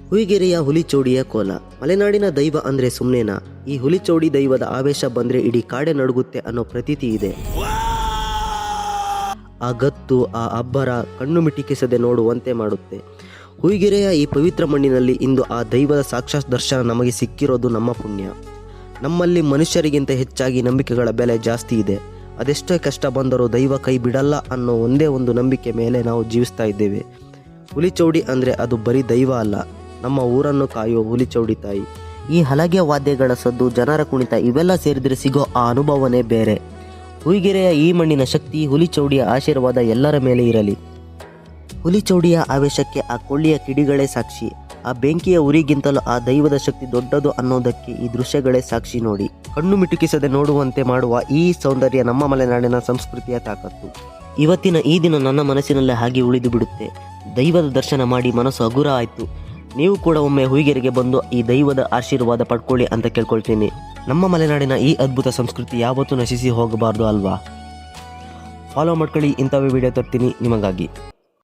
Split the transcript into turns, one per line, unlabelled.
ಹುಯಿಗೆರೆಯ ಹುಲಿಚೌಡಿಯ ಕೋಲ. ಮಲೆನಾಡಿನ ದೈವ ಅಂದ್ರೆ ಸುಮ್ನೆನಾ? ಈ ಹುಲಿಚೌಡಿ ದೈವದ ಆವೇಶ ಬಂದ್ರೆ ಇಡೀ ಕಾಡೆ ನಡುಗುತ್ತೆ ಅನ್ನೋ ಪ್ರತೀತಿ ಇದೆ. ಆ ಗತ್ತು, ಆ ಅಬ್ಬರ ಕಣ್ಣು ಮಿಟಿಕಿಸದೆ ನೋಡುವಂತೆ ಮಾಡುತ್ತೆ. ಹುಯಿಗೆರೆಯ ಈ ಪವಿತ್ರ ಮಣ್ಣಿನಲ್ಲಿ ಇಂದು ಆ ದೈವದ ಸಾಕ್ಷಾತ್ ದರ್ಶನ ನಮಗೆ ಸಿಕ್ಕಿರೋದು ನಮ್ಮ ಪುಣ್ಯ. ನಮ್ಮಲ್ಲಿ ಮನುಷ್ಯರಿಗಿಂತ ಹೆಚ್ಚಾಗಿ ನಂಬಿಕೆಗಳ ಬೆಲೆ ಜಾಸ್ತಿ ಇದೆ. ಅದೆಷ್ಟೇ ಕಷ್ಟ ಬಂದರೂ ದೈವ ಕೈ ಬಿಡಲ್ಲ ಅನ್ನೋ ಒಂದೇ ಒಂದು ನಂಬಿಕೆ ಮೇಲೆ ನಾವು ಜೀವಿಸ್ತಾ ಇದ್ದೇವೆ. ಹುಲಿಚೌಡಿ ಅಂದರೆ ಅದು ಬರೀ ದೈವ ಅಲ್ಲ, ನಮ್ಮ ಊರನ್ನು ಕಾಯೋ ಹುಲಿಚೌಡಿ ತಾಯಿ. ಈ ಹಲಗೆ ವಾದ್ಯಗಳ ಸದ್ದು, ಜನರ ಕುಣಿತ ಇವೆಲ್ಲ ಸೇರಿದ್ರೆ ಸಿಗೋ ಆ ಅನುಭವನೇ ಬೇರೆ. ಹುಯಿಗೆರೆಯ ಈ ಮಣ್ಣಿನ ಶಕ್ತಿ, ಹುಲಿಚೌಡಿಯ ಆಶೀರ್ವಾದ ಎಲ್ಲರ ಮೇಲೆ ಇರಲಿ. ಹುಲಿಚೌಡಿಯ ಆವೇಶಕ್ಕೆ ಆ ಕೊಳ್ಳಿಯ ಕಿಡಿಗಳೇ ಸಾಕ್ಷಿ. ಆ ಬೆಂಕಿಯ ಉರಿಗಿಂತಲೂ ಆ ದೈವದ ಶಕ್ತಿ ದೊಡ್ಡದು ಅನ್ನೋದಕ್ಕೆ ಈ ದೃಶ್ಯಗಳೇ ಸಾಕ್ಷಿ. ನೋಡಿ, ಕಣ್ಣು ಮಿಟುಕಿಸದೆ ನೋಡುವಂತೆ ಮಾಡುವ ಈ ಸೌಂದರ್ಯ ನಮ್ಮ ಮಲೆನಾಡಿನ ಸಂಸ್ಕೃತಿಯ ತಾಕತ್ತು. ಇವತ್ತಿನ ಈ ದಿನ ನನ್ನ ಮನಸ್ಸಿನಲ್ಲೇ ಹಾಗೆ ಉಳಿದು ಬಿಡುತ್ತೆ. ದೈವದ ದರ್ಶನ ಮಾಡಿ ಮನಸ್ಸು ಹಗುರ ಆಯಿತು. ನೀವು ಕೂಡ ಒಮ್ಮೆ ಹುಯಿಗೆರೆಗೆ ಬಂದು ಈ ದೈವದ ಆಶೀರ್ವಾದ ಪಡ್ಕೊಳ್ಳಿ ಅಂತ ಕೇಳ್ಕೊಳ್ತೀನಿ. ನಮ್ಮ ಮಲೆನಾಡಿನ ಈ ಅದ್ಭುತ ಸಂಸ್ಕೃತಿ ಯಾವತ್ತೂ ನಶಿಸಿ ಹೋಗಬಾರ್ದು ಅಲ್ವಾ? ಫಾಲೋ ಮಾಡ್ಕೊಳ್ಳಿ, ಇಂಥವೇ ವಿಡಿಯೋ ತರ್ತೀನಿ ನಿಮಗಾಗಿ.